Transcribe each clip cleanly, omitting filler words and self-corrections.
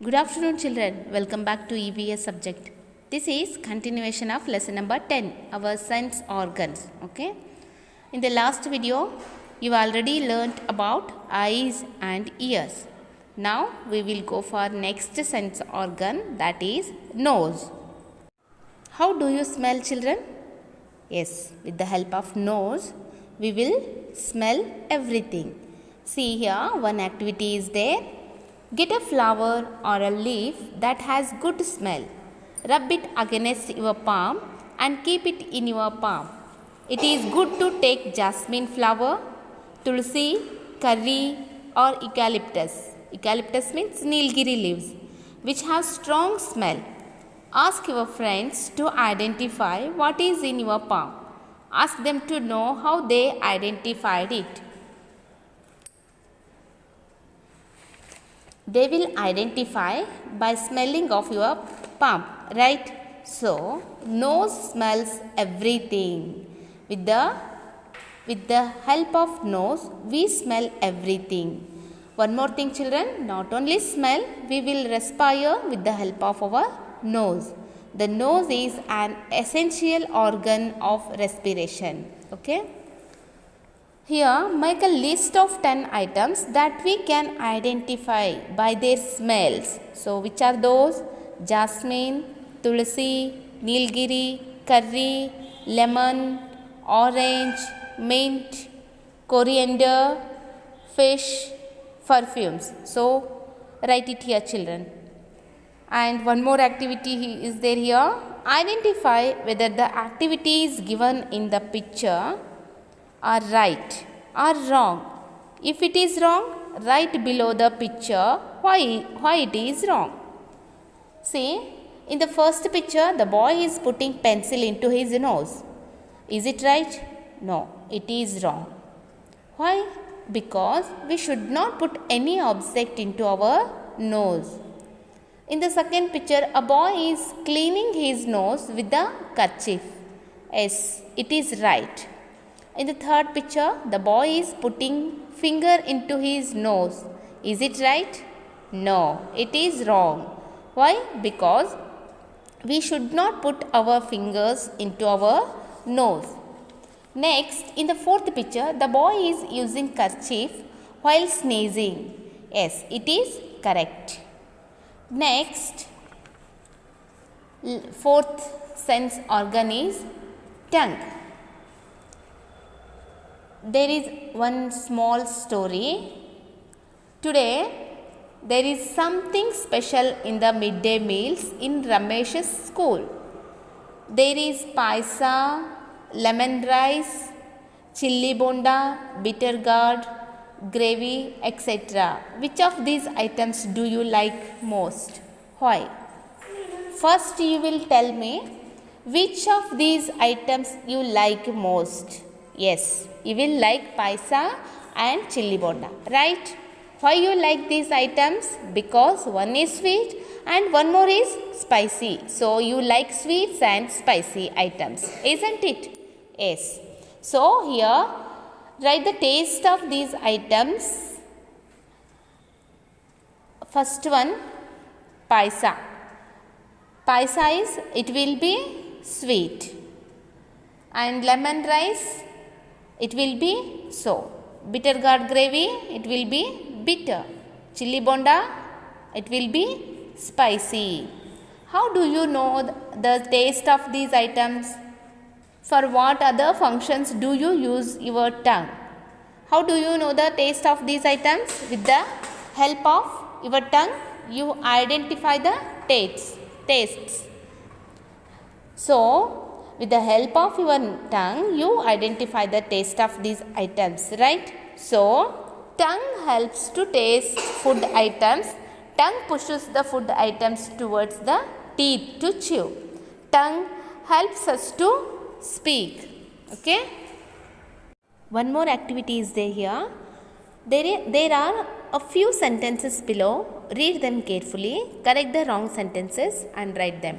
Good afternoon children, welcome back to EVS subject. This is continuation of lesson number 10, our sense organs. Okay. In the last video, you already learnt about eyes and ears. Now we will go for next sense organ, that is nose. How do you smell children? Yes, with the help of nose, we will smell everything. See here, one activity is there. Get a flower or a leaf that has good smell. Rub it against your palm and keep it in your palm. It is good to take jasmine flower, tulsi, curry or eucalyptus. Eucalyptus means nilgiri leaves, which have strong smell. Ask your friends to identify what is in your palm. Ask them to know how they identified it. They will identify by smelling of your palm, right? So, nose smells everything. With the help of nose, we smell everything. One more thing children, not only smell, we will respire with the help of our nose. The nose is an essential organ of respiration. Okay? Here, make a list of 10 items that we can identify by their smells. So, which are those? Jasmine, tulsi, nilgiri, curry, lemon, orange, mint, coriander, fish, perfumes. So, write it here children. And one more activity is there here. Identify whether the activities given in the picture are right or wrong. If it is wrong, write below the picture why it is wrong. See, in the first picture, the boy is putting pencil into his nose. Is it right? No, it is wrong. Why? Because we should not put any object into our nose. In the second picture, a boy is cleaning his nose with the kerchief. Yes, it is right. In the third picture, the boy is putting finger into his nose. Is it right? No, it is wrong. Why? Because we should not put our fingers into our nose. Next, in the fourth picture, the boy is using kerchief while sneezing. Yes, it is correct. Next, fourth sense organ is tongue. There is one small story. Today, there is something special in the midday meals in Ramesh's school. There is paisa, lemon rice, chilli bonda, bitter gourd, gravy, etc. Which of these items do you like most? Why? First, you will tell me which of these items you like most. Yes, you will like paisa and chilli bonda, right? Why you like these items? Because one is sweet and one more is spicy. So, you like sweets and spicy items, isn't it? Yes. So, here write the taste of these items. First one, paisa. Paisa is, it will be sweet. And lemon rice, it will be so. Bitter gourd gravy, it will be bitter. Chilli bonda, it will be spicy. How do you know the taste of these items? For what other functions do you use your tongue? How do you know the taste of these items? With the help of your tongue, you identify the tastes. So, with the help of your tongue, you identify the taste of these items, right? So, tongue helps to taste food items. Tongue pushes the food items towards the teeth to chew. Tongue helps us to speak. Okay? One more activity is there here. There are a few sentences below. Read them carefully. Correct the wrong sentences and write them.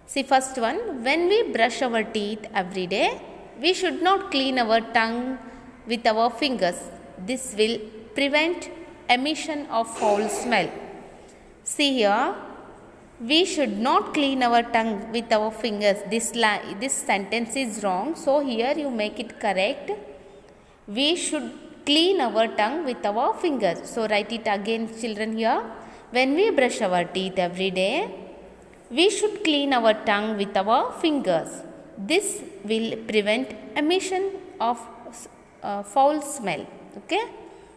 See, first one, when we brush our teeth every day, we should not clean our tongue with our fingers. This will prevent emission of foul smell. See here, we should not clean our tongue with our fingers. This sentence is wrong. So here you make it correct. We should clean our tongue with our fingers. So write it again, children, here. When we brush our teeth every day, we should clean our tongue with our fingers. This will prevent emission of foul smell. Okay.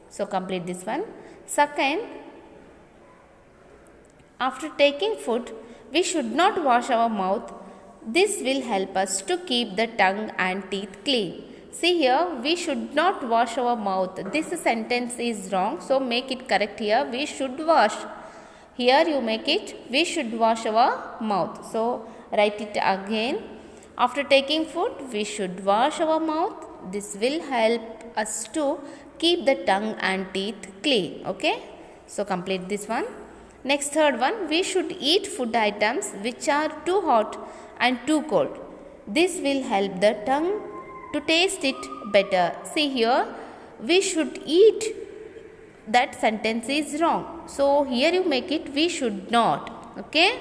So complete this one. Second, after taking food, we should not wash our mouth. This will help us to keep the tongue and teeth clean. See here, we should not wash our mouth. This sentence is wrong. So make it correct here. We should wash. Here you make it, we should wash our mouth. So write it again. After taking food, we should wash our mouth. This will help us to keep the tongue and teeth clean. Okay. So complete this one. Next, third one, we should eat food items which are too hot and too cold. This will help the tongue to taste it better. See here, we should eat. That sentence is wrong. So here you make it, we should not. Okay.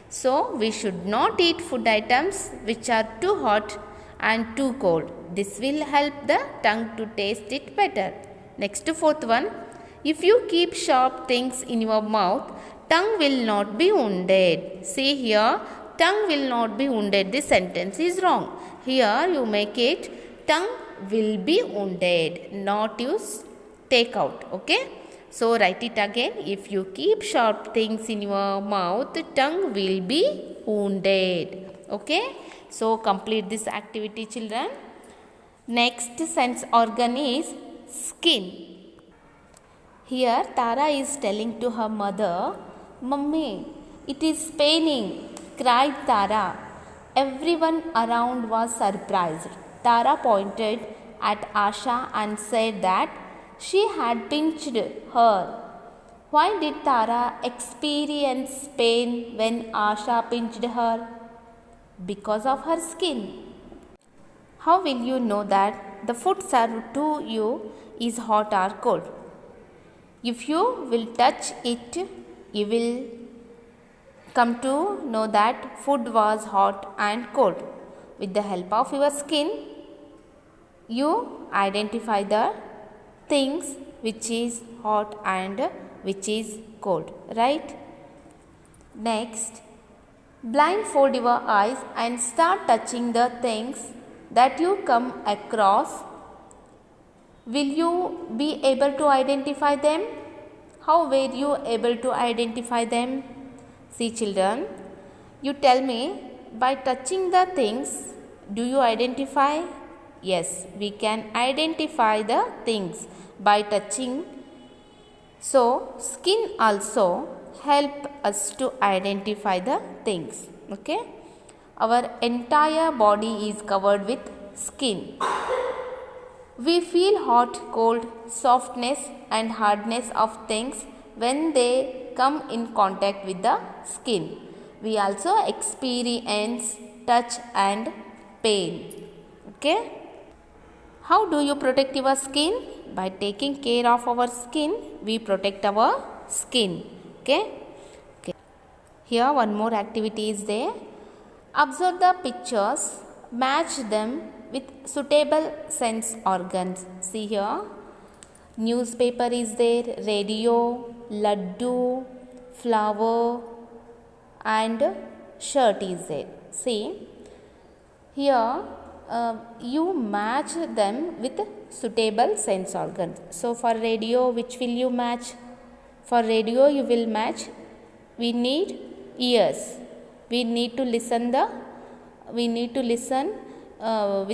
So we should not eat food items which are too hot and too cold. This will help the tongue to taste it better. Next, fourth one, if you keep sharp things in your mouth, tongue will not be wounded. See here, tongue will not be wounded. This sentence is wrong. Here you make it, tongue will be wounded, not use take out. Okay. So write it again. If you keep sharp things in your mouth, tongue will be wounded. Okay. So complete this activity, children. Next sense organ is skin. Here Tara is telling to her mother, "Mummy, it is paining," cried Tara. Everyone around was surprised. Tara pointed at Asha and said that she had pinched her. Why did Tara experience pain when Asha pinched her? Because of her skin. How will you know that the food served to you is hot or cold? If you will touch it, you will come to know that food was hot and cold. With the help of your skin, you identify the things which is hot and which is cold, right? Next, blindfold your eyes and start touching the things that you come across. Will you be able to identify them? How were you able to identify them? See, children, you tell me, by touching the things, do you identify? Yes, we can identify the things by touching. So, skin also help us to identify the things. Okay. Our entire body is covered with skin. We feel hot, cold, softness and hardness of things when they come in contact with the skin. We also experience touch and pain. Okay. How do you protect your skin? By taking care of our skin, we protect our skin. Okay. Here one more activity is there. Observe the pictures, match them with suitable sense organs. See here, newspaper is there, radio, laddu, flower and shirt is there. See, here you match them with suitable sense organs. So for radio, which will you match? For radio you will match, we need ears. We need to listen with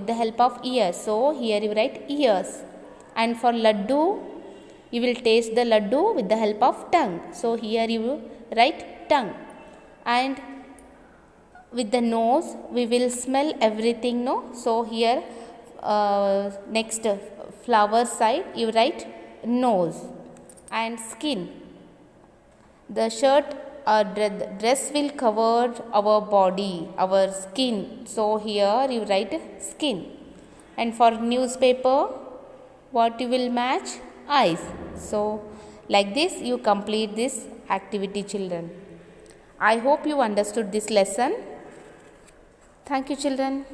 the help of ears. So here you write ears. And for laddu, you will taste the laddu with the help of tongue. So here you write tongue. And with the nose, we will smell everything, no? So here next flower side, you write nose. And skin. The shirt dress will cover our body, our skin. So here you write skin. And for newspaper, what you will match? Eyes. So Like this, you complete this activity, children. I hope you understood this lesson. Thank you, children.